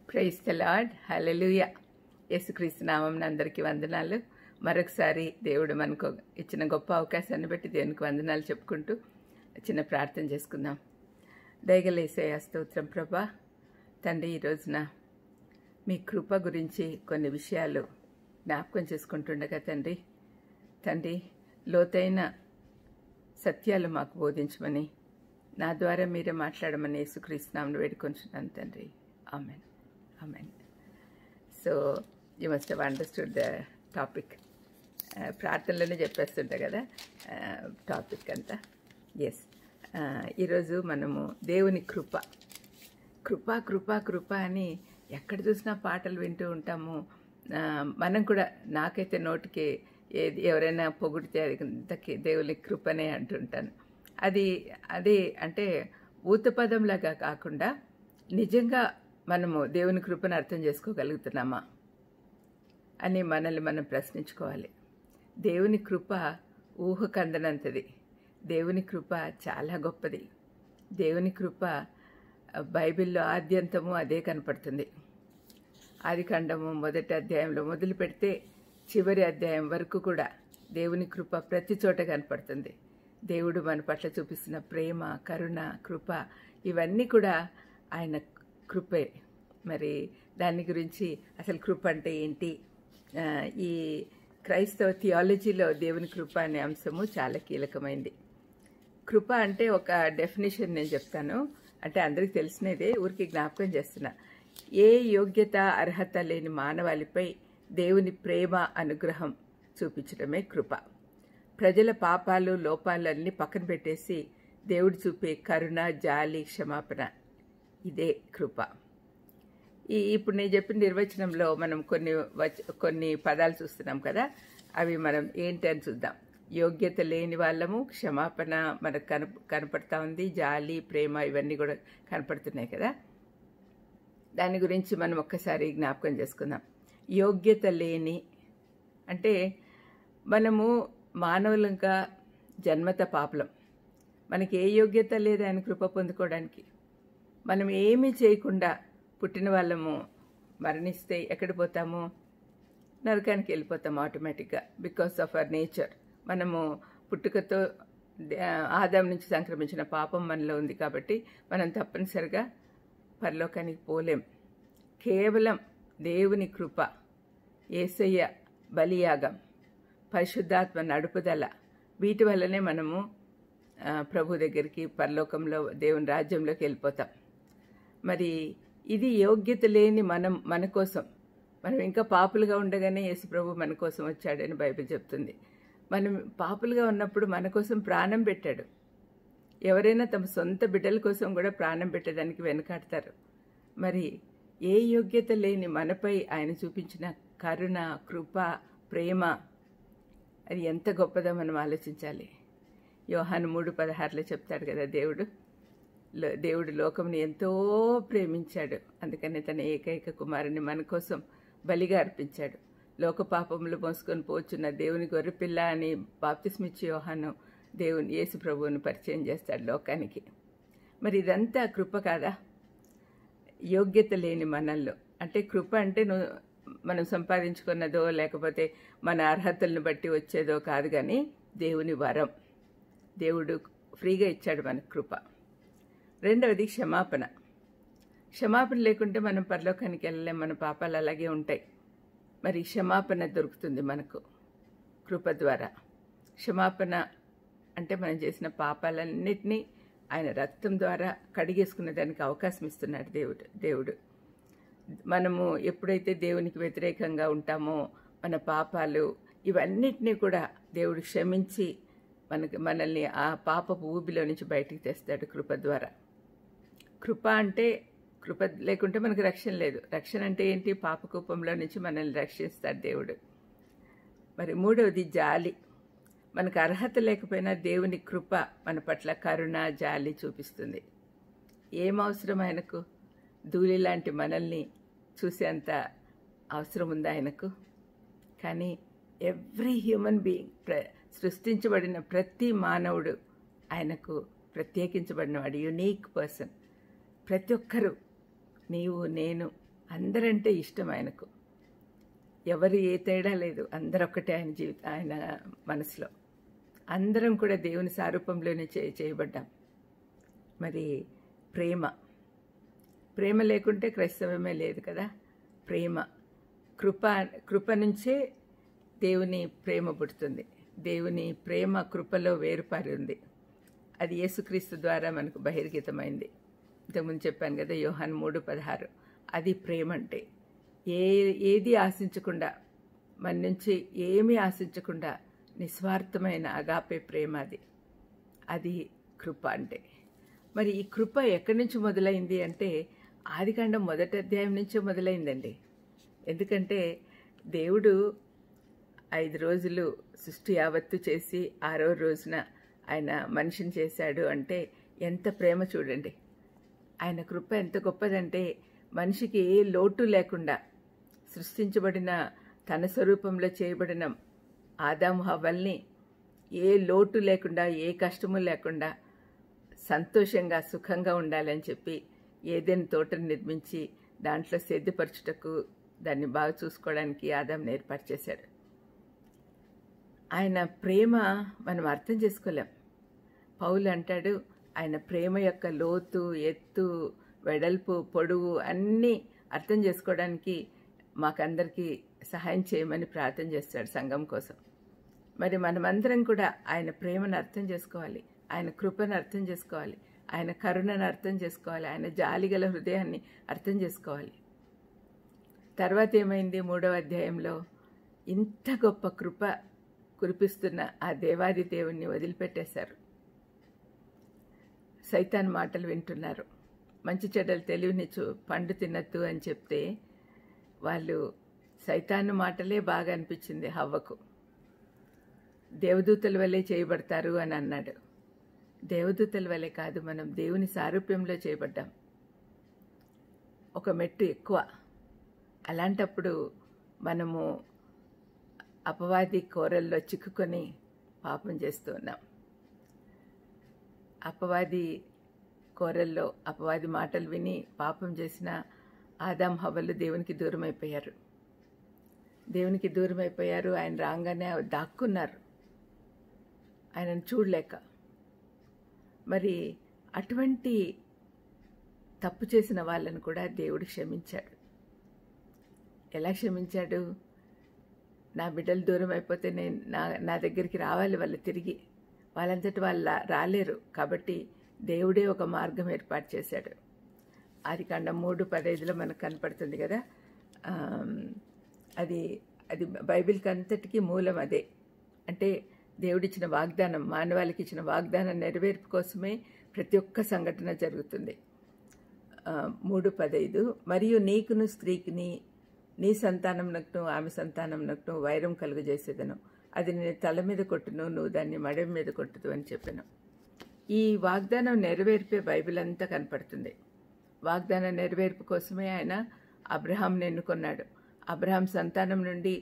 Praise the lord. హల్లెలూయా. యేసుక్రీస్తు నామమున అందరికీ వందనాలు. మరొకసారి దేవుడు మనకు ఇచ్చిన గొప్ప అవకాశాన్ని బట్టి దేవునికి వందనాలు చెప్పుకుంటూ చిన్న ప్రార్థన చేసుకుందాం. దయగల యేసయ్యా స్తోత్రం ప్రభా. తండ్రి, ఈ రోజున మీ కృప గురించి కొన్ని విషయాలు జ్ఞాపకం చేసుకుంటుండగా తండ్రి లోతైన సత్యాలు మాకు బోధించమని, నా ద్వారా మీరే మాట్లాడమని యేసుక్రీస్తు నామమున వేడుకొంచున్నాను తండ్రి. Amen. Amen. So you must have understood the topic. ప్రార్థనలోనే చెప్పేస్తుంటా కదా టాపిక్ అంతా. ఎస్, ఈరోజు మనము దేవుని కృప కృప కృప కృప అని ఎక్కడ చూసినా పాటలు వింటూ ఉంటాము. మనం కూడా, నాకైతే నోటికి ఎవరైనా పొగిడితే అది దేవుని కృపనే అంటుంటాను. అది అంటే ఊతపదంలాగా కాకుండా నిజంగా మనము దేవుని కృపను అర్థం చేసుకోగలుగుతున్నామా అని మనల్ని మనం ప్రశ్నించుకోవాలి. దేవుని కృప ఊహకందనంతది. దేవుని కృప చాలా గొప్పది. దేవుని కృప బైబిల్లో ఆద్యంతము అదే కనపడుతుంది. ఆదికాండము 1వ అధ్యాయంలో మొదలు పెడితే చివరి అధ్యాయం వరకు కూడా దేవుని కృప ప్రతి చోట కనపడుతుంది. దేవుడు మన పట్ల చూపిస్తున్న ప్రేమ, కరుణ, కృప ఇవన్నీ కూడా ఆయన కృపే. మరి దాని గురించి అసలు కృప అంటే ఏంటి, ఈ క్రైస్తవ థియాలజీలో దేవుని కృప అనే అంశము చాలా కీలకమైంది. కృప అంటే ఒక డెఫినేషన్ నేను చెప్తాను, అంటే అందరికీ తెలిసినదే, ఊరికి జ్ఞాపకం చేస్తున్నా. ఏ యోగ్యత అర్హత లేని మానవాళిపై దేవుని ప్రేమ, అనుగ్రహం చూపించడమే కృప. ప్రజల పాపాలు, లోపాలన్నీ పక్కన పెట్టేసి దేవుడు చూపే కరుణ, జాలి, క్షమాపణ, ఇదే కృప. ఇప్పుడు నేను చెప్పిన నిర్వచనంలో మనం కొన్ని పదాలు చూస్తున్నాం కదా, అవి మనం ఏంటి అని చూద్దాం. యోగ్యత లేని వాళ్ళము, క్షమాపణ మనకు కనపడతా ఉంది, జాలి, ప్రేమ ఇవన్నీ కూడా కనపడుతున్నాయి కదా. దాని గురించి మనం ఒక్కసారి జ్ఞాపకం చేసుకుందాం. యోగ్యత లేని అంటే మనము మానవులంగా జన్మత పాపలం. మనకి ఏ యోగ్యత లేదు ఆయన కృప పొందుకోవడానికి. మనం ఏమీ చేయకుండా పుట్టిన వాళ్ళము మరణిస్తే ఎక్కడ పోతాము? నరకానికి వెళ్ళిపోతాము ఆటోమేటిక్గా, బికాస్ ఆఫ్ అవర్ నేచర్. మనము పుట్టుకతో ఆదాం నుంచి సంక్రమించిన పాపం మనలో ఉంది కాబట్టి మనం తప్పనిసరిగా పరలోకానికి పోలేం. కేవలం దేవుని కృప, యేసయ్య బలియాగం, పరిశుద్ధాత్మ నడుపుదల, వీటి వల్లనే మనము ప్రభు దగ్గరికి, పరలోకంలో దేవుని రాజ్యంలోకి వెళ్ళిపోతాం. మరి ఇది యోగ్యత లేని మన కోసం, మనం ఇంకా పాపులుగా ఉండగానే యేసు ప్రభు మన కోసం వచ్చాడని బైబిల్ చెప్తుంది. మనం పాపులుగా ఉన్నప్పుడు మన కోసం ప్రాణం పెట్టాడు. ఎవరైనా తమ సొంత బిడ్డల కోసం కూడా ప్రాణం పెట్టేదానికి వెనకాడతారు. మరి ఏ యోగ్యత లేని మనపై ఆయన చూపించిన కరుణ, కృప, ప్రేమ, అది ఎంత గొప్పదో మనం ఆలోచించాలి. యోహాను 3:16 చెప్తాడు కదా, దేవుడు లోకముని ఎంతో ప్రేమించాడు, అందుకని తన ఏకైక కుమారుని మన కోసం బలిగా అర్పించాడు. లోక పాపములు మోసుకొని పోచున్న దేవుని గొర్రెపిల్ల అని బాప్తిస్మిచ్చి యోహాను యేసు ప్రభువుని పరిచయం చేస్తాడు లోకానికి. మరి ఇదంతా కృప కాదా? యోగ్యత లేని మనల్లో, అంటే కృప అంటే మనం సంపాదించుకున్నదో లేకపోతే మన అర్హతలను బట్టి వచ్చేదో కాదు, కానీ దేవుని వరం. దేవుడు ఫ్రీగా ఇచ్చాడు మనకు కృప. రెండవది క్షమాపణ. క్షమాపణ లేకుంటే మనం పరలోకానికి వెళ్ళలేం, మన పాపాలు అలాగే ఉంటాయి. మరి క్షమాపణ దొరుకుతుంది మనకు కృప ద్వారా. క్షమాపణ అంటే మనం చేసిన పాపాలన్నిటినీ ఆయన రక్తం ద్వారా కడిగేసుకునే దానికి అవకాశం ఇస్తున్నాడు దేవుడు. మనము ఎప్పుడైతే దేవునికి వ్యతిరేకంగా ఉంటామో మన పాపాలు ఇవన్నిటినీ కూడా దేవుడు క్షమించి మనల్ని ఆ పాపపు ఊబిలో నుంచి బయటికి తెస్తాడు కృప ద్వారా. కృప అంటే, కృప లేకుంటే మనకు రక్షణ లేదు. రక్షణ అంటే ఏంటి? పాపకూపంలో నుంచి మనల్ని రక్షిస్తాడు దేవుడు. మరి మూడవది జాలి. మనకు అర్హత లేకపోయినా దేవుని కృప మన పట్ల కరుణ, జాలి చూపిస్తుంది. ఏం అవసరం ఆయనకు? ధూళి లాంటి మనల్ని చూసేంత అవసరం ఉంది ఆయనకు. కానీ ఎవ్రీ హ్యూమన్ బీయింగ్, సృష్టించబడిన ప్రతి మానవుడు ఆయనకు ప్రత్యేకించబడినవాడు, యునీక్ పర్సన్. ప్రతి ఒక్కరూ, నీవు నేను అందరంటే ఇష్టం ఆయనకు. ఎవరు ఏ తేడా లేదు, అందరూ ఒక్కటే ఆయన మనసులో. అందరం కూడా దేవుని సారూపంలోనే చేయబడ్డాం. మరి ప్రేమ లేకుంటే క్రైస్తవమే లేదు కదా. కృప నుంచే దేవుని ప్రేమ పుడుతుంది. దేవుని ప్రేమ కృపలో వేరుపారి ఉంది. అది యేసుక్రీస్తు ద్వారా మనకు బహిర్గతమైంది. ఇంతకుముందు చెప్పాను కదా, యోహాను 3:16. అది ప్రేమ అంటే ఏది ఆశించకుండా, మన నుంచి ఏమీ ఆశించకుండా నిస్వార్థమైన అగాపే ప్రేమ అది కృప అంటే. మరి ఈ కృప ఎక్కడి నుంచి మొదలైంది అంటే ఆదికాండం 1వ అధ్యాయం నుంచే మొదలైందండి. ఎందుకంటే దేవుడు 5 రోజులు సృష్టి యావత్తు చేసి 6వ రోజున ఆయన మనిషిని చేశాడు అంటే ఎంత ప్రేమ చూడండి. ఆయన కృప ఎంత గొప్పదంటే మనిషికి ఏ లోటు లేకుండా సృష్టించబడిన తన స్వరూపంలో చేయబడిన ఆదాము హవ్వల్ని ఏ లోటు లేకుండా, ఏ కష్టము లేకుండా సంతోషంగా సుఖంగా ఉండాలని చెప్పి ఏదైనా తోటను నిర్మించి దాంట్లో సేద్యపరచుటకు, దాన్ని బాగా చూసుకోవడానికి ఆదాంని ఏర్పాటు చేశాడు. ఆయన ప్రేమ మనం అర్థం చేసుకోలేం. పౌలు అంటాడు, ఆయన ప్రేమ యొక్క లోతు, ఎత్తు, వెడల్పు, పొడవు అన్నీ అర్థం చేసుకోవడానికి మాకందరికీ సహాయం చేయమని ప్రార్థన చేస్తాడు సంఘం కోసం. మరి మనమందరం కూడా ఆయన ప్రేమను అర్థం చేసుకోవాలి, ఆయన కృపను అర్థం చేసుకోవాలి, ఆయన కరుణను అర్థం చేసుకోవాలి, ఆయన జాలిగల హృదయాన్ని అర్థం చేసుకోవాలి. తర్వాత ఏమైంది? 3వ అధ్యాయంలో ఇంత గొప్ప కృప కురిపిస్తున్న ఆ దేవాది దేవుణ్ణి వదిలిపెట్టేశారు. సైతాన్ మాటలు వింటున్నారు. మంచి చెడ్డలు తెలివినిచ్చు, పండు తినద్దు అని చెప్తే వాళ్ళు సైతాను మాటలే బాగా అనిపించింది హవ్వకు. దేవదూతల వల్లే చేయబడతారు అని అన్నాడు. దేవదూతల వల్లే కాదు, మనం దేవుని సారూప్యంలో చేయబడ్డాం. ఒక మెట్టు ఎక్కువ. అలాంటప్పుడు మనము అపవాది కోరల్లో చిక్కుకొని పాపం చేస్తూ ఉన్నాం. అపవాది కోరల్లో అపవాది మాటలు విని పాపం చేసిన ఆదాం హవ్వలు దేవునికి దూరం అయిపోయారు. ఆయన రాగానే దాక్కున్నారు, ఆయనను చూడలేక. మరి అటువంటి తప్పు చేసిన వాళ్ళను కూడా దేవుడు క్షమించాడు. ఎలా క్షమించాడు? నా బిడ్డలు దూరం అయిపోతే నేను నా దగ్గరికి రావాలి వాళ్ళు తిరిగి. వాళ్ళంతటి వాళ్ళు రాలేరు కాబట్టి దేవుడే ఒక మార్గం ఏర్పాటు చేశాడు. ఆదికాండం 3:15 మనకు కనపడుతుంది కదా. అది బైబిల్కి అంతటికీ మూలం అదే. అంటే దేవుడిచ్చిన వాగ్దానం, మానవాళికి ఇచ్చిన వాగ్దానం నెరవేర్పు కోసమే ప్రతి ఒక్క సంఘటన జరుగుతుంది. 3:15 మరియు నీకును స్త్రీకిని, నీ సంతానంనకును ఆమె సంతానంనకును వైరం కలుగజేసేదను, అది నేను తల మీద కొట్టును, నువ్వు దాన్ని మడమ మీద కొట్టుదు అని చెప్పాను. ఈ వాగ్దానం నెరవేర్పే బైబిల్ అంతా కనపడుతుంది. వాగ్దానం నెరవేర్పు కోసమే ఆయన అబ్రహాంని ఎన్నుకున్నాడు. అబ్రహాం సంతానం నుండి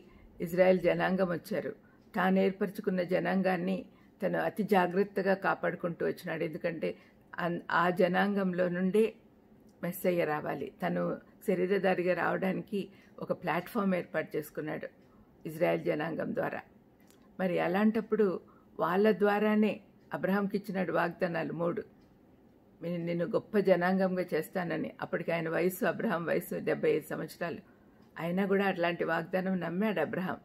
ఇజ్రాయెల్ జనాంగం వచ్చారు. తాను ఏర్పరచుకున్న జనాంగాన్ని తను అతి జాగ్రత్తగా కాపాడుకుంటూ వచ్చినాడు. ఎందుకంటే ఆ జనాంగంలో నుండే మెస్సయ్య రావాలి. తను శరీరధారిగా రావడానికి ఒక ప్లాట్ఫామ్ ఏర్పాటు చేసుకున్నాడు ఇజ్రాయెల్ జనాంగం ద్వారా. మరి అలాంటప్పుడు వాళ్ళ ద్వారానే అబ్రహాంకి ఇచ్చినాడు వాగ్దానాలు 3. నిన్ను గొప్ప జనాంగంగా చేస్తానని. అప్పటికి ఆయన వయసు, అబ్రహాం వయసు 75 సంవత్సరాలు. అయినా కూడా అట్లాంటి వాగ్దానం నమ్మాడు అబ్రహాం.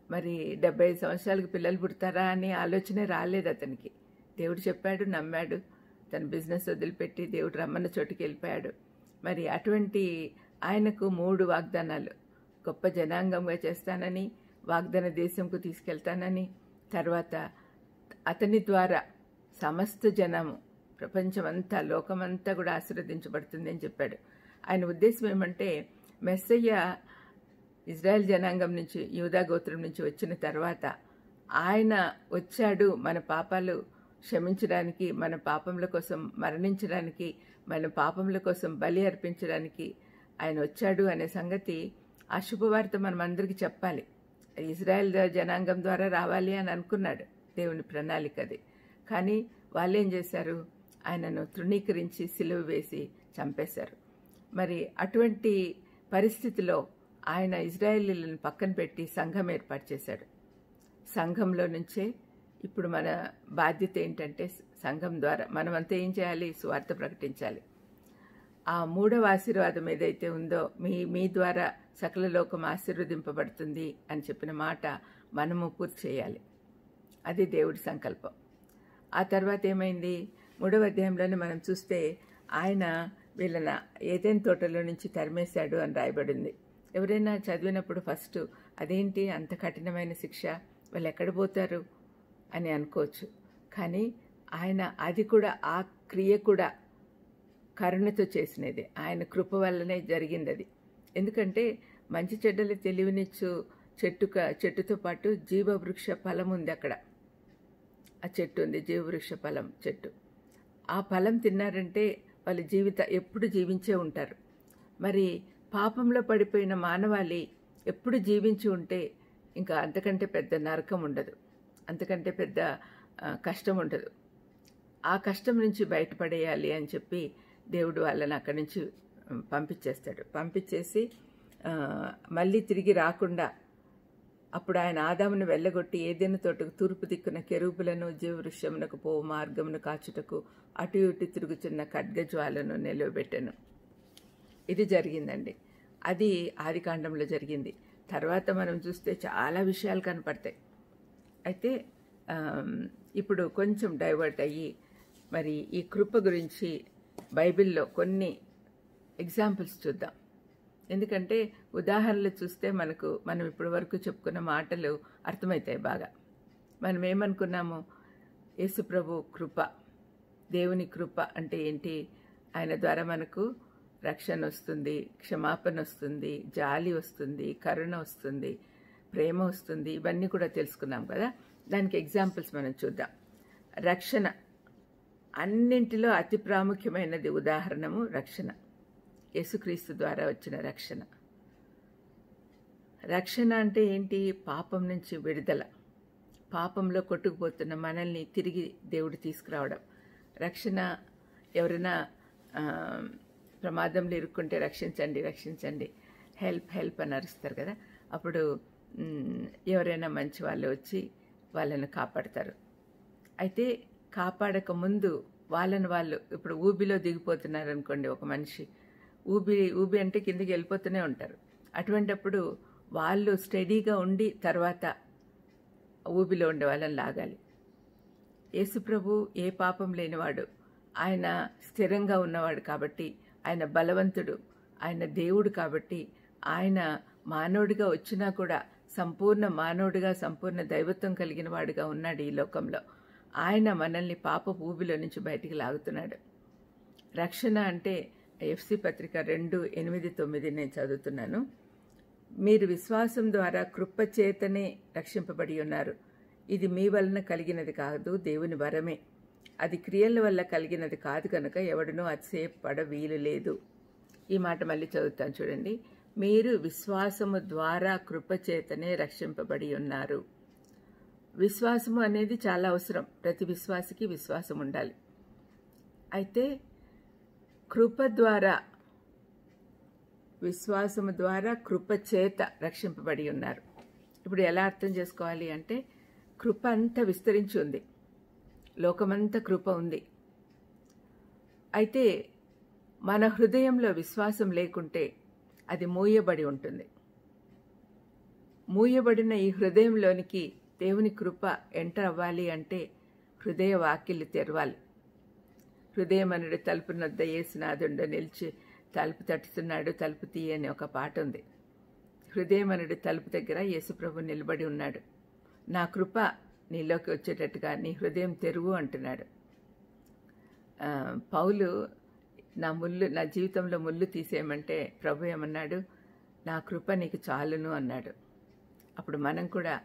మరి 75 సంవత్సరాలకు పిల్లలు పుడతారా అని ఆలోచనే రాలేదు అతనికి. దేవుడు చెప్పాడు, నమ్మాడు. తన బిజినెస్ వదిలిపెట్టి దేవుడు రమ్మన్న చోటుకి వెళ్ళిపోయాడు. మరి అటువంటి ఆయనకు 3 వాగ్దానాలు: గొప్ప జనాంగంగా చేస్తానని, వాగ్దాన దేశంకు తీసుకెళ్తానని, తర్వాత అతని ద్వారా సమస్త జనము, ప్రపంచమంతా, లోకమంతా కూడా ఆశీర్వదించబడుతుంది అని చెప్పాడు. ఆయన ఉద్దేశం ఏమంటే, మెస్సయ్య ఇజ్రాయెల్ జనాంగం నుంచి, యూదా గోత్రం నుంచి వచ్చిన తర్వాత ఆయన వచ్చాడు మన పాపాలు క్షమించడానికి, మన పాపముల కోసం మరణించడానికి, మన పాపముల కోసం బలి అర్పించడానికి ఆయన వచ్చాడు అనే సంగతి, ఆ శుభవార్త మనం అందరికీ చెప్పాలి. ఇజ్రాయెల్ జనాంగం ద్వారా రావాలి అని అనుకున్నాడు. దేవుని ప్రణాళిక అది. కానీ వాళ్ళేం చేశారు? ఆయనను తృణీకరించి సిలువ వేసి చంపేశారు. మరి అటువంటి పరిస్థితిలో ఆయన ఇజ్రాయేలీలను పక్కన పెట్టి సంఘం ఏర్పాటు చేశాడు. సంఘంలో నుంచే ఇప్పుడు మన బాధ్యత ఏంటంటే సంఘం ద్వారా మనమంతా ఏం చేయాలి? సువార్త ప్రకటించాలి. ఆ 3వ ఆశీర్వాదం ఏదైతే ఉందో మీ ద్వారా సకల లోకం ఆశీర్వదింపబడుతుంది అని చెప్పిన మాట మనము పూర్తి చేయాలి. అది దేవుడి సంకల్పం. ఆ తర్వాత ఏమైంది? 3వ అధ్యాయంలోనే మనం చూస్తే ఆయన వీళ్ళని ఏదెన్ తోటలో నుంచి తరిమేశాడు అని రాయబడింది. ఎవరైనా చదివినప్పుడు ఫస్ట్ అదేంటి అంత కఠినమైన శిక్ష, వాళ్ళు ఎక్కడ పోతారు అని అనుకోవచ్చు. కానీ ఆయన అది కూడా, ఆ క్రియ కూడా కరుణతో చేసినది. ఆయన కృప వల్లనే జరిగింది అది. ఎందుకంటే మంచి చెడ్డలు తెలివినిచ్చు చెట్టుతో పాటు జీవవృక్ష ఫలం ఉంది అక్కడ. ఆ చెట్టు ఉంది, జీవవృక్ష ఫలం చెట్టు. ఆ ఫలం తిన్నారంటే వాళ్ళ ఎప్పుడు జీవించే ఉంటారు. మరి పాపంలో పడిపోయిన మానవాళి ఎప్పుడు జీవించి ఉంటే ఇంకా అంతకంటే పెద్ద నరకం ఉండదు, అంతకంటే పెద్ద కష్టం ఉండదు. ఆ కష్టం నుంచి బయటపడేయాలి అని చెప్పి దేవుడు వాళ్ళని అక్కడి నుంచి పంపించేసి మళ్ళీ తిరిగి రాకుండా అప్పుడు ఆయన ఆదామును వెళ్ళగొట్టి ఏదెను తోటకు తూర్పు దిక్కున కెరూబులను జీవవృక్షమునకు పోవు మార్గమును కాచుటకు అటు ఇటు తిరుగుతున్న ఖడ్గజ్వాలను నిలవబెట్టాను. ఇది జరిగిందండి. అది ఆదికాండంలో జరిగింది. తర్వాత మనం చూస్తే చాలా విషయాలు కనపడతాయి. అయితే ఇప్పుడు కొంచెం డైవర్ట్ అయ్యి మరి ఈ కృప గురించి బైబిల్లో కొన్ని ఎగ్జాంపుల్స్ చూద్దాం. ఎందుకంటే ఉదాహరణలు చూస్తే మనం ఇప్పటి వరకు చెప్పుకున్న మాటలు అర్థమవుతాయి బాగా. మనం ఏమనుకున్నాము? యేసుప్రభు కృప, దేవుని కృప అంటే ఏంటి? ఆయన ద్వారా మనకు రక్షణ వస్తుంది, క్షమాపణ వస్తుంది, జాలి వస్తుంది, కరుణ వస్తుంది, ప్రేమ వస్తుంది. ఇవన్నీ కూడా తెలుసుకున్నాం కదా. దానికి ఎగ్జాంపుల్స్ మనం చూద్దాం. రక్షణ అన్నింటిలో అతి ప్రాముఖ్యమైనది ఉదాహరణము రక్షణ. యేసుక్రీస్తు ద్వారా వచ్చిన రక్షణ. రక్షణ అంటే ఏంటి? పాపం నుంచి విడుదల. పాపంలో కొట్టుకుపోతున్న మనల్ని తిరిగి దేవుడు తీసుకురావడం. రక్షణ, ఎవరైనా ప్రమాదంలో ఇరుక్కుంటే రక్షించండి, రక్షించండి, హెల్ప్ హెల్ప్ అని అరుస్తారు కదా. అప్పుడు ఎవరైనా మంచి వాళ్ళు వచ్చి వాళ్ళని కాపాడతారు. అయితే కాపాడక ముందు వాళ్ళు ఇప్పుడు ఊబిలో దిగిపోతున్నారు అనుకోండి. ఒక మనిషి ఊబి అంటే కిందికి వెళ్ళిపోతూనే ఉంటారు. అటువంటప్పుడు వాళ్ళు స్టడీగా ఉండి తర్వాత ఊబిలో ఉండే వాళ్ళని లాగాలి. యేసుప్రభు ఏ పాపం లేనివాడు, ఆయన స్థిరంగా ఉన్నవాడు కాబట్టి, ఆయన బలవంతుడు, ఆయన దేవుడు కాబట్టి, ఆయన మానవుడిగా వచ్చినా కూడా సంపూర్ణ మానవుడిగా సంపూర్ణ దైవత్వం కలిగిన వాడిగా ఉన్నాడు ఈ లోకంలో. ఆయన మనల్ని పాపపు ఊబిలో నుంచి బయటికి లాగుతున్నాడు. రక్షణ అంటే ఎఫ్సి పత్రిక 2:8-9 నేను చదువుతున్నాను. మీరు విశ్వాసం ద్వారా కృపచేతనే రక్షింపబడి ఉన్నారు. ఇది మీ వలన కలిగినది కాదు, దేవుని వరమే. అది క్రియల వల్ల కలిగినది కాదు కనుక ఎవడునూ అతిశయపడ వీలు లేదు. ఈ మాట మళ్ళీ చదువుతాను చూడండి. మీరు విశ్వాసము ద్వారా కృపచేతనే రక్షింపబడి ఉన్నారు. విశ్వాసము అనేది చాలా అవసరం. ప్రతి విశ్వాసికి విశ్వాసం ఉండాలి. అయితే కృప ద్వారా, విశ్వాసము ద్వారా కృపచేత రక్షింపబడి ఉన్నారు. ఇప్పుడు ఎలా అర్థం చేసుకోవాలి అంటే, కృప అంతా విస్తరించి ఉంది, లోకమంతా కృప ఉంది. అయితే మన హృదయంలో విశ్వాసం లేకుంటే అది మూయబడి ఉంటుంది. మూయబడిన ఈ హృదయంలోనికి దేవుని కృప ఎంటర్ అవ్వాలి అంటే హృదయ వాకిళ్ళు తెరవాలి. హృదయం అనుడు తలుపు నొద్ద యేసునాథుండు నిలిచి తలుపు తట్టుతున్నాడు, తలుపు తీయని ఒక పాట ఉంది. హృదయం అనుడు తలుపు దగ్గర యేసుప్రభు నిలబడి ఉన్నాడు. నా కృప నీలోకి వచ్చేటట్టుగా నీ హృదయం తెరువు అంటున్నాడు. పౌలు నా జీవితంలో ముళ్ళు తీసేయమంటే ప్రభు ఏమన్నాడు? నా కృప నీకు చాలును అన్నాడు. అప్పుడు మనం కూడా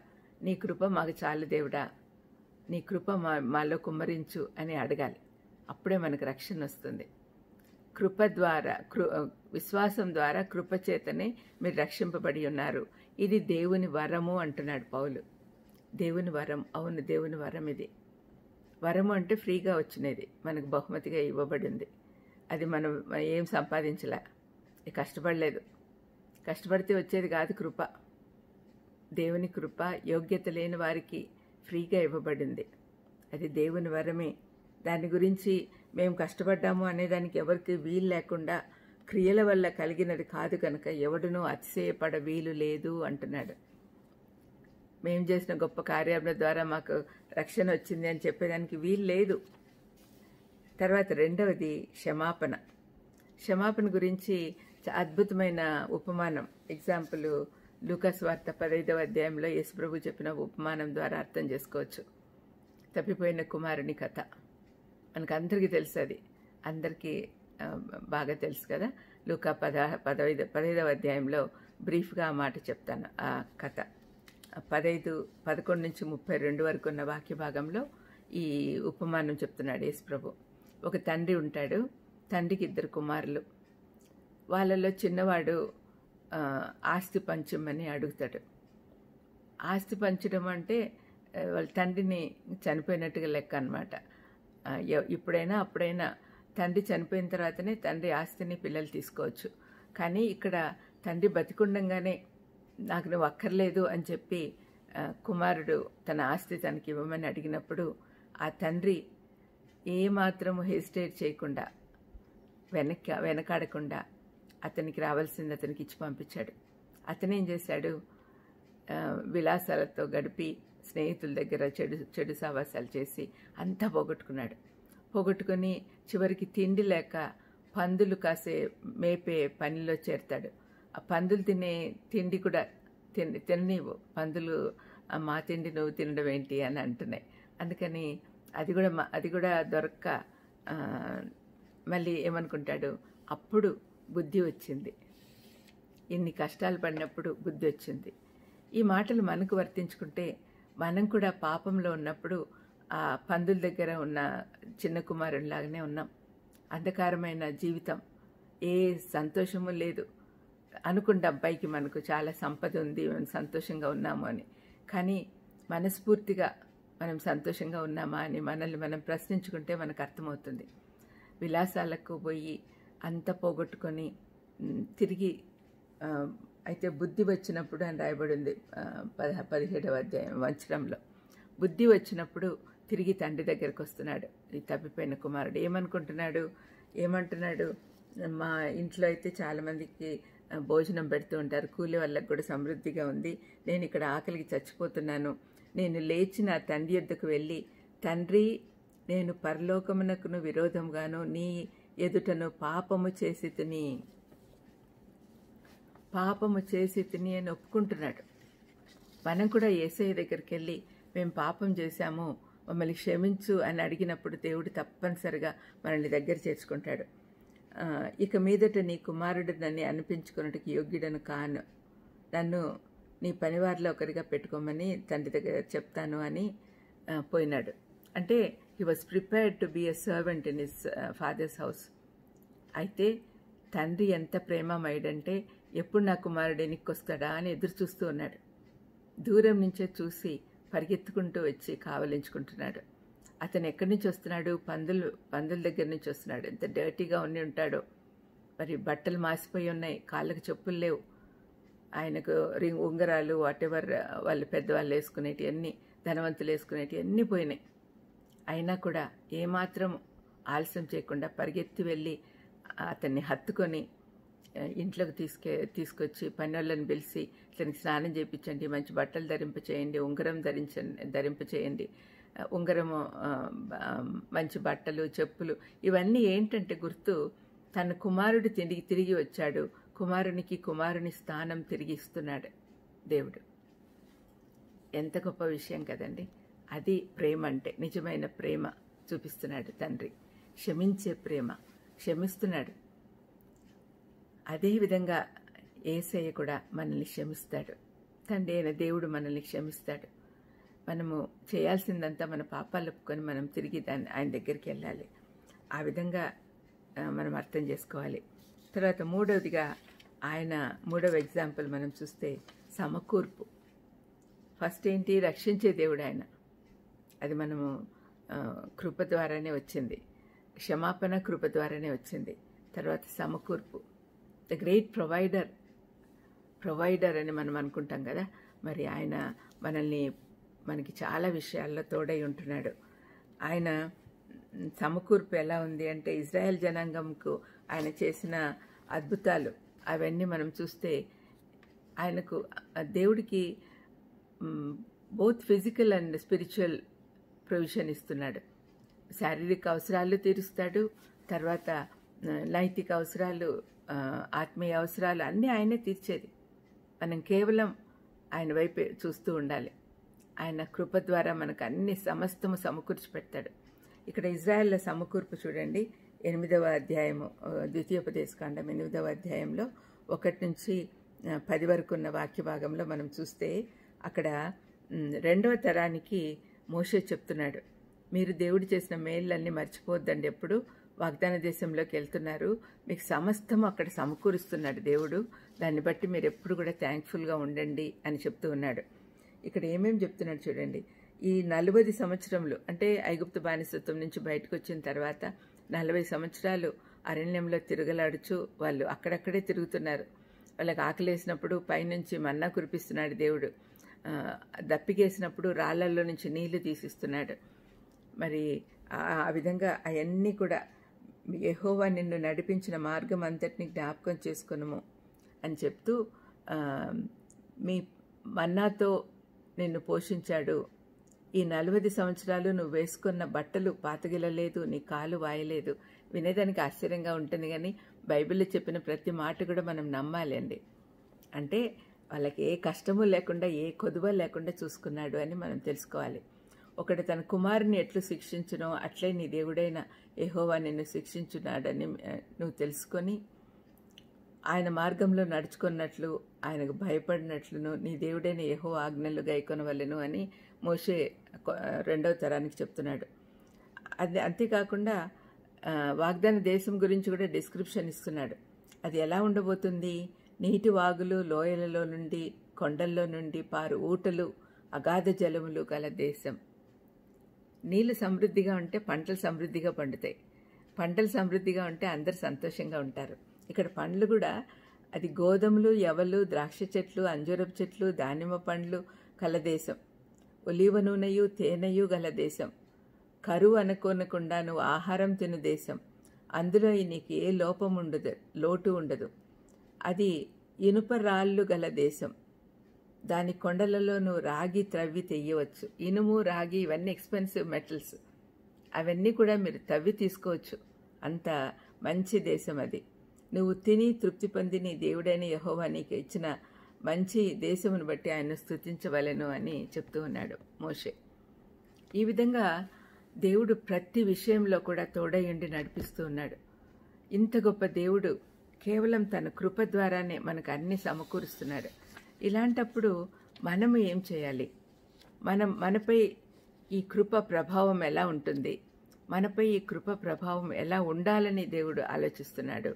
నీ కృప మాకు చాలు దేవుడా, నీ కృప మాలో కుమ్మరించు అని అడగాలి. అప్పుడే మనకు రక్షణ వస్తుంది. కృప ద్వారా, విశ్వాసం ద్వారా కృపచేతనే మీరు రక్షింపబడి ఉన్నారు. ఇది దేవుని వరము అంటున్నాడు పౌలు. దేవుని వరం, అవును దేవుని వరం ఇది. వరము అంటే ఫ్రీగా వచ్చినది, మనకు బహుమతిగా ఇవ్వబడింది. అది మనం ఏం సంపాదించలే, కష్టపడలేదు. కష్టపడితే వచ్చేది కాదు కృప. దేవుని కృప యోగ్యత లేని వారికి ఫ్రీగా ఇవ్వబడింది. అది దేవుని వరమే. దాని గురించి మేము కష్టపడ్డాము అనేదానికి ఎవరికి వీలు లేకుండా క్రియల వల్ల కలిగినది కాదు కనుక ఎవడునూ అతిశయపడ వీలు లేదు అంటున్నాడు. మేము చేసిన గొప్ప కార్యాల ద్వారా మాకు రక్షణ వచ్చింది అని చెప్పేదానికి వీలు లేదు. తర్వాత రెండవది క్షమాపణ. క్షమాపణ గురించి అద్భుతమైన ఉపమానం, ఎగ్జాంపుల్ లూకాసు వార్త 15వ అధ్యాయంలో యేసుప్రభు చెప్పిన ఉపమానం ద్వారా అర్థం చేసుకోవచ్చు. తప్పిపోయిన కుమారుని కథ మనకు అందరికీ తెలుసు. అది అందరికీ బాగా తెలుసు కదా. లూకా 15వ అధ్యాయంలో బ్రీఫ్గా ఆ మాట చెప్తాను. ఆ కథ 11 నుంచి 32 వరకు ఉన్న వాక్య భాగంలో ఈ ఉపమానం చెప్తున్నాడు యేసుప్రభు. ఒక తండ్రి ఉంటాడు. తండ్రికి 2 కుమారులు. వాళ్ళలో చిన్నవాడు ఆస్తి పంచమని అడుగుతాడు. ఆస్తి పంచడం అంటే వాళ్ళ తండ్రిని చనిపోయినట్టుగా లెక్క అనమాట. ఇప్పుడైనా అప్పుడైనా తండ్రి చనిపోయిన తర్వాతనే తండ్రి ఆస్తిని పిల్లలు తీసుకోవచ్చు. కానీ ఇక్కడ తండ్రి బతికుండంగానే నాకు నువ్వు అక్కర్లేదు అని చెప్పి కుమారుడు తన ఆస్తి తనకి ఇవ్వమని అడిగినప్పుడు ఆ తండ్రి ఏమాత్రము హెసిటేట్ చేయకుండా వెనకాడకుండా అతనికి రావాల్సింది అతనికి ఇచ్చి పంపించాడు. అతనేం చేశాడు? విలాసాలతో గడిపి స్నేహితుల దగ్గర చెడు సావాసాలు చేసి అంతా పోగొట్టుకుని చివరికి తిండి లేక పందులు కాసే మేపే పనిలో చేరతాడు. ఆ పందులు తినే తిండి కూడా తిననివ్వు, పందులు మా తిండి నువ్వు తినడం ఏంటి అని అంటున్నాయి. అందుకని అది కూడా దొరక్క మళ్ళీ ఏమనుకుంటాడు? అప్పుడు బుద్ధి వచ్చింది. ఇన్ని కష్టాలు పడినప్పుడు బుద్ధి వచ్చింది. ఈ మాటలు మనకు వర్తించుకుంటే మనం కూడా పాపంలో ఉన్నప్పుడు ఆ పందుల దగ్గర ఉన్న చిన్న కుమారునిలాగానే ఉన్నాం. అంధకారమైన జీవితం, ఏ సంతోషము లేదు. అనుకుంటాం పైకి మనకు చాలా సంపద ఉంది, మనం సంతోషంగా ఉన్నాము అని. కానీ మనస్ఫూర్తిగా మనం సంతోషంగా ఉన్నామా అని మనల్ని మనం ప్రశ్నించుకుంటే మనకు అర్థమవుతుంది. విలాసాలకు పోయి అంత పోగొట్టుకొని తిరిగి అయితే బుద్ధి వచ్చినప్పుడు అని రాయబడింది 17వ అధ్యాయం వచనంలో. బుద్ధి వచ్చినప్పుడు తిరిగి తండ్రి దగ్గరికి వస్తున్నాడు ఈ తప్పిపోయిన కుమారుడు. ఏమంటున్నాడు? మా ఇంట్లో అయితే చాలామందికి భోజనం పెడుతూ ఉంటారు, కూలి వాళ్ళకు కూడా సమృద్ధిగా ఉంది. నేను ఇక్కడ ఆకలికి చచ్చిపోతున్నాను. నేను లేచి నా తండ్రి యొద్దకు వెళ్ళి, తండ్రి, నేను పరలోకమునకును విరోధంగాను నీ ఎదుటను పాపము చేసి తిని అని ఒప్పుకుంటున్నాడు. మనం కూడా యేసయ్య దగ్గరికి వెళ్ళి మేము పాపం చేశాము, మమ్మల్ని క్షమించు అని అడిగినప్పుడు దేవుడు తప్పనిసరిగా మనల్ని దగ్గర చేర్చుకుంటాడు. ఇక మీదట నీ కుమారుడు నన్ను అనిపించుకున్నట్టుకు యోగ్యుడను కాను, నన్ను నీ పనివారిలో ఒకరిగా పెట్టుకోమని తండ్రి దగ్గర చెప్తాను అని పోయినాడు. అంటే he was prepared to be a servant in his father's house. అయితే తండ్రి ఎంత ప్రేమమయుడంటే ఎప్పుడు నా కుమారుడు ఎనిక్కొస్తాడా అని ఎదురు చూస్తూ ఉన్నాడు. దూరం నుంచే చూసి పరిగెత్తుకుంటూ వచ్చి కావలించుకుంటున్నాడు. అతను ఎక్కడి నుంచి వస్తున్నాడు? పందుల దగ్గర నుంచి వస్తున్నాడు. ఎంత డర్టీగా ఉంటాడో. మరి బట్టలు మాసిపోయి ఉన్నాయి, కాళ్ళకు చెప్పులు లేవు. ఆయనకు ఉంగరాలు వాటెవర్ వాళ్ళు పెద్దవాళ్ళు వేసుకునేటివి అన్నీ, ధనవంతులు వేసుకునేటివి అన్నీ పోయినాయి. అయినా కూడా ఏమాత్రం ఆలస్యం చేయకుండా పరిగెత్తి వెళ్ళి అతన్ని హత్తుకొని ఇంట్లోకి తీసుకొచ్చి పని వాళ్ళని పిలిచి ఇతనికి స్నానం చేయించండి, మంచి బట్టలు ధరింపచేయండి, ఉంగరం ధరింపచేయండి. ఉంగరము, మంచి బట్టలు, చెప్పులు, ఇవన్నీ ఏంటంటే గుర్తు, తన కుమారుడు తిరిగి వచ్చాడు. కుమారుని స్థానం తిరిగి ఇస్తున్నాడు దేవుడు. ఎంత గొప్ప విషయం కదండి. అది ప్రేమ అంటే, నిజమైన ప్రేమ చూపిస్తున్నాడు తండ్రి. క్షమించే ప్రేమ, క్షమిస్తున్నాడు. అదేవిధంగా యేసయ్య కూడా మనల్ని క్షమిస్తాడు. తండ్రి అయిన దేవుడు మనల్ని క్షమిస్తాడు. మనము చేయాల్సిందంతా మన పాపాలు ఒప్పుకొని మనం తిరిగి ఆయన దగ్గరికి వెళ్ళాలి. ఆ విధంగా మనం అర్థం చేసుకోవాలి. తర్వాత మూడవదిగా మూడవ ఎగ్జాంపుల్ మనం చూస్తే సమకూర్పు. ఫస్ట్ ఏంటి? రక్షించే దేవుడు ఆయన. అది మనము కృప ద్వారానే వచ్చింది. క్షమాపణ కృప ద్వారానే వచ్చింది. తర్వాత సమకూర్పు. ద గ్రేట్ ప్రొవైడర్ అని మనం అనుకుంటాం కదా. మరి ఆయన మనకి చాలా విషయాల్లో తోడై ఉంటున్నాడు. ఆయన సమకూర్పు ఎలా ఉంది అంటే, ఇజ్రాయెల్ జనాంగంకు ఆయన చేసిన అద్భుతాలు అవన్నీ మనం చూస్తే, ఆయనకు దేవుడికి both physical and spiritual provision ఇస్తున్నాడు. శారీరక అవసరాలు తీరుస్తాడు, తర్వాత నైతిక అవసరాలు, ఆత్మీయ అవసరాలు అన్నీ ఆయనే తీర్చేది. మనం కేవలం ఆయన వైపు చూస్తూ ఉండాలి. ఆయన కృప ద్వారా మనకు అన్ని సమస్తము సమకూర్చి పెడతాడు. ఇక్కడ ఇజ్రాయెల్ సమకూర్పు చూడండి, 8వ అధ్యాయము, ద్వితీయోపదేశకాండం 8వ అధ్యాయంలో 1 నుంచి 10 వరకు ఉన్న వాక్య భాగంలో మనం చూస్తే, అక్కడ 2వ తరానికి మోషే చెప్తున్నాడు, మీరు దేవుడు చేసిన మేళ్ళన్నీ మర్చిపోవద్దండి. ఎప్పుడు వాగ్దాన దేశంలోకి వెళ్తున్నారు, మీకు సమస్తము అక్కడ సమకూరుస్తున్నాడు దేవుడు, దాన్ని బట్టి మీరు ఎప్పుడు కూడా థ్యాంక్ఫుల్గా ఉండండి అని చెప్తూ ఉన్నాడు. ఇక్కడ ఏమేమి చెప్తున్నాడు చూడండి. ఈ 40 సంవత్సరములు అంటే ఐగుప్తు బానిసత్వం నుంచి బయటకు వచ్చిన తర్వాత 40 సంవత్సరాలు అరణ్యంలో తిరగలాడుచు వాళ్ళు అక్కడక్కడే తిరుగుతున్నారు. వాళ్ళకి ఆకలేసినప్పుడు పైనుంచి మన్నా కురిపిస్తున్నాడు దేవుడు, దప్పికేసినప్పుడు రాళ్లల్లో నుంచి నీళ్లు తీసిస్తున్నాడు. మరి ఆ విధంగా అవన్నీ కూడా యెహోవా నిన్ను నడిపించిన మార్గం అంతటిని జ్ఞాపకం చేసుకునము అని చెప్తూ, మీ మన్నాతో నిన్ను పోషించాడు. ఈ 40 సంవత్సరాలు నువ్వు వేసుకున్న బట్టలు పాతగిలలేదు, నీ కాలు వాయలేదు. వినేదానికి ఆశ్చర్యంగా ఉంటుంది, కానీ బైబిల్లో చెప్పిన ప్రతి మాట కూడా మనం నమ్మాలి అండి. అంటే వాళ్ళకి ఏ కష్టము లేకుండా, ఏ కొదువ లేకుండా చూసుకున్నాడు అని మనం తెలుసుకోవాలి. ఒకటి తన కుమారుని ఎట్లు శిక్షించునో అట్లే నీ దేవుడైన యెహోవా నిన్ను శిక్షించున్నాడని నువ్వు తెలుసుకొని ఆయన మార్గంలో నడుచుకున్నట్లు, ఆయనకు భయపడినట్లును నీ దేవుడైన యెహోవా ఆజ్ఞలు గైకొనవలెను అని మోషే 2వ తరానికి చెప్తున్నాడు. అంతేకాకుండా వాగ్దాన దేశం గురించి కూడా డిస్క్రిప్షన్ ఇస్తున్నాడు. అది ఎలా ఉండబోతుంది? నీటి వాగులు, లోయలలో నుండి, కొండల్లో నుండి పారు ఊటలు, అగాధ జలములు గల దేశం. నీళ్లు సమృద్ధిగా ఉంటే పంటలు సమృద్ధిగా పండుతాయి. పంటలు సమృద్ధిగా ఉంటే అందరు సంతోషంగా ఉంటారు. ఇక్కడ పండ్లు కూడా, అది గోధుమలు, యవలు, ద్రాక్ష చెట్లు, అంజూరపు చెట్లు, దానిమ్మ పండ్లు గల దేశం, ఒలీవ నూనెయు తేనెయు గల దేశం, కరువు అనుకోనకుండా నువ్వు ఆహారం తిను దేశం, అందులో నీకు ఏ లోటు ఉండదు. అది ఇనుప రాళ్ళు గల దేశం, దాని కొండలలో నువ్వు రాగి త్రవ్వి తెయ్యవచ్చు. ఇనుము, రాగి ఇవన్నీ ఎక్స్పెన్సివ్ మెటల్స్, అవన్నీ కూడా మీరు తవ్వి తీసుకోవచ్చు. అంత మంచి దేశం అది. నువ్వు తిని తృప్తి పొంది నీ దేవుడైన యెహోవా నీకు ఇచ్చిన మంచి దేశమును బట్టి ఆయన స్తుతించవలెను అని చెప్తూ ఉన్నాడు మోషే. ఈ విధంగా దేవుడు ప్రతి విషయంలో కూడా తోడయుండి నడిపిస్తూ ఉన్నాడు. ఇంత గొప్ప దేవుడు కేవలం తన కృప ద్వారానే మనకు అన్ని సమకూరుస్తున్నాడు. ఇలాంటప్పుడు మనము ఏం చేయాలి? మనపై ఈ కృప ప్రభావం ఎలా ఉంటుంది? మనపై ఈ కృప ప్రభావం ఎలా ఉండాలని దేవుడు ఆలోచిస్తున్నాడు.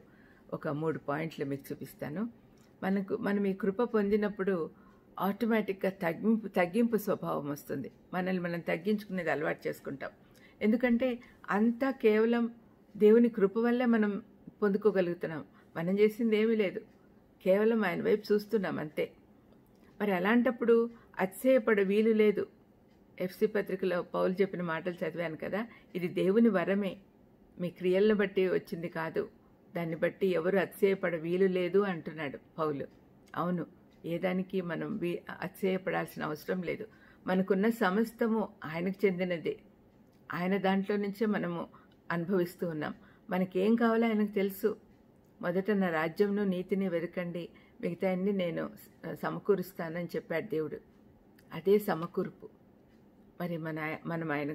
ఒక 3 పాయింట్లు మీకు చూపిస్తాను. మనం ఈ కృప పొందినప్పుడు ఆటోమేటిక్గా తగ్గింపు స్వభావం వస్తుంది. మనల్ని మనం తగ్గించుకునేది అలవాటు చేసుకుంటాం. ఎందుకంటే అంతా కేవలం దేవుని కృప వల్లే మనం పొందుకోగలుగుతున్నాం. మనం చేసింది ఏమీ లేదు, కేవలం ఆయన వైపు చూస్తున్నాం అంతే. మరి అలాంటప్పుడు అతిశయపడ వీలు లేదు. ఎఫ్సి పత్రికలో పౌలు చెప్పిన మాటలు చదివాను కదా, ఇది దేవుని వరమే, మీ క్రియలను బట్టి వచ్చింది కాదు, దాన్ని బట్టి ఎవరు అతిశయపడ వీలు లేదు అంటున్నాడు పౌలు. అవును, ఏదానికి మనం అతిశయపడాల్సిన అవసరం లేదు. మనకున్న సమస్తము ఆయనకు చెందినదే. ఆయన దాంట్లో నుంచే మనము అనుభవిస్తూ ఉన్నాం. మనకేం కావాలో ఆయనకు తెలుసు. మొదట నా రాజ్యంను నీతిని వెతకండి, మిగతా అన్ని నేను సమకూరుస్తానని చెప్పాడు దేవుడు. అదే సమకూర్పు. మరి మనం ఆయన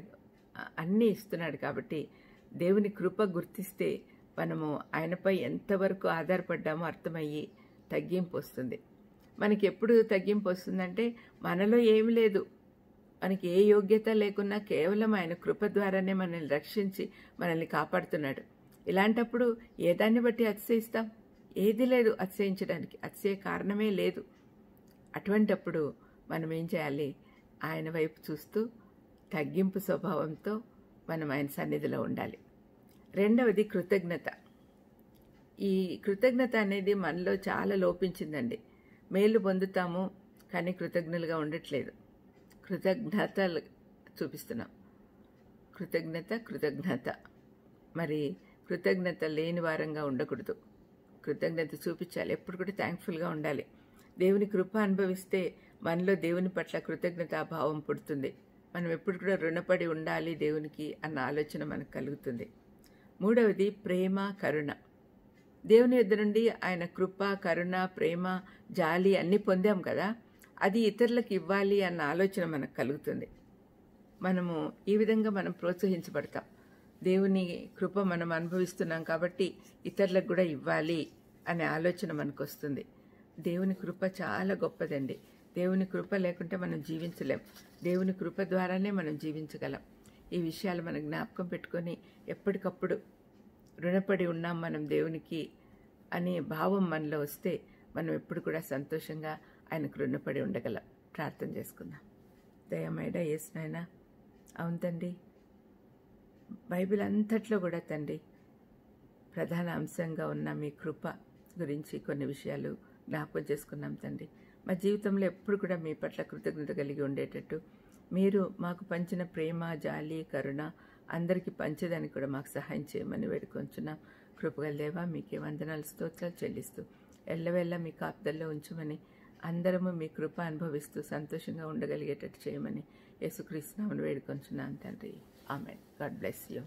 అన్నీ ఇస్తున్నాడు కాబట్టి దేవుని కృప గుర్తిస్తే మనము ఆయనపై ఎంతవరకు ఆధారపడ్డామో అర్థమయ్యి తగ్గింపు వస్తుంది. మనకి ఎప్పుడు తగ్గింపు వస్తుందంటే, మనలో ఏమి లేదు, మనకి ఏ యోగ్యత లేకున్నా కేవలం ఆయన కృప ద్వారానే మనల్ని రక్షించి మనల్ని కాపాడుతున్నాడు. ఇలాంటప్పుడు ఏ దాన్ని బట్టి అతిశయిస్తాం? ఏది లేదు అతిశయించడానికి, అతిశయ కారణమే లేదు. అటువంటప్పుడు మనం ఏం చేయాలి? ఆయన వైపు చూస్తూ తగ్గింపు స్వభావంతో మనం ఆయన సన్నిధిలో ఉండాలి. రెండవది కృతజ్ఞత. ఈ కృతజ్ఞత అనేది మనలో చాలా లోపించిందండి. మేలు పొందుతాము కానీ కృతజ్ఞులుగా ఉండట్లేదు. కృతజ్ఞతలు చూపిస్తున్నాం. కృతజ్ఞత. మరి కృతజ్ఞత లేని వారంగా ఉండకూడదు. కృతజ్ఞత చూపించాలి. ఎప్పుడు కూడా థ్యాంక్ఫుల్గా ఉండాలి. దేవుని కృప అనుభవిస్తే మనలో దేవుని పట్ల కృతజ్ఞతాభావం పుడుతుంది. మనం ఎప్పుడు కూడా రుణపడి ఉండాలి దేవునికి అన్న ఆలోచన మనకు కలుగుతుంది. మూడవది ప్రేమ, కరుణ. దేవుని యొద్ద నుండి ఆయన కృప, కరుణ, ప్రేమ, జాలి అన్నీ పొందాం కదా, అది ఇతరులకు ఇవ్వాలి అన్న ఆలోచన మనకు కలుగుతుంది. మనము ఈ విధంగా మనం ప్రోత్సహించబడతాం. దేవుని కృప మనం అనుభవిస్తున్నాం కాబట్టి ఇతరులకు కూడా ఇవ్వాలి అనే ఆలోచన మనకు వస్తుంది. దేవుని కృప చాలా గొప్పదండి. దేవుని కృప లేకుంటే మనం జీవించలేం. దేవుని కృప ద్వారానే మనం జీవించగలం. ఈ విషయాలు మనం జ్ఞాపకం పెట్టుకొని ఎప్పటికప్పుడు రుణపడి ఉన్నాం మనం దేవునికి అనే భావం మనలో వస్తే మనం ఎప్పుడు కూడా సంతోషంగా ఆయనకు రుణపడి ఉండగలం. ప్రార్థన చేసుకుందాం. దయమైడ యేసు నాయనా, అవును తండ్రి, బైబిల్ అంతట్లో కూడా తండ్రి ప్రధాన అంశంగా ఉన్న మీ కృప గురించి కొన్ని విషయాలు జ్ఞాపకం చేసుకున్నాం తండ్రి. మా జీవితంలో ఎప్పుడు కూడా మీ పట్ల కృతజ్ఞత కలిగి ఉండేటట్టు మీరు మాకు పంచిన ప్రేమ, జాలి, కరుణ అందరికీ పంచేదానికి కూడా మాకు సహాయం చేయమని వేడుకొంచున్నాం. కృపగల దేవా, మీకే వందనాలు, స్తోత్రాలు చెల్లిస్తూ ఎల్లవేళ మీ కాపుదల్లో ఉంచమని, అందరము మీ కృప అనుభవిస్తూ సంతోషంగా ఉండగలిగేటట్టు చేయమని యేసుక్రీస్తు నామమున వేడుకొంచున్నాను తండ్రి. ఆమేన్. God bless you.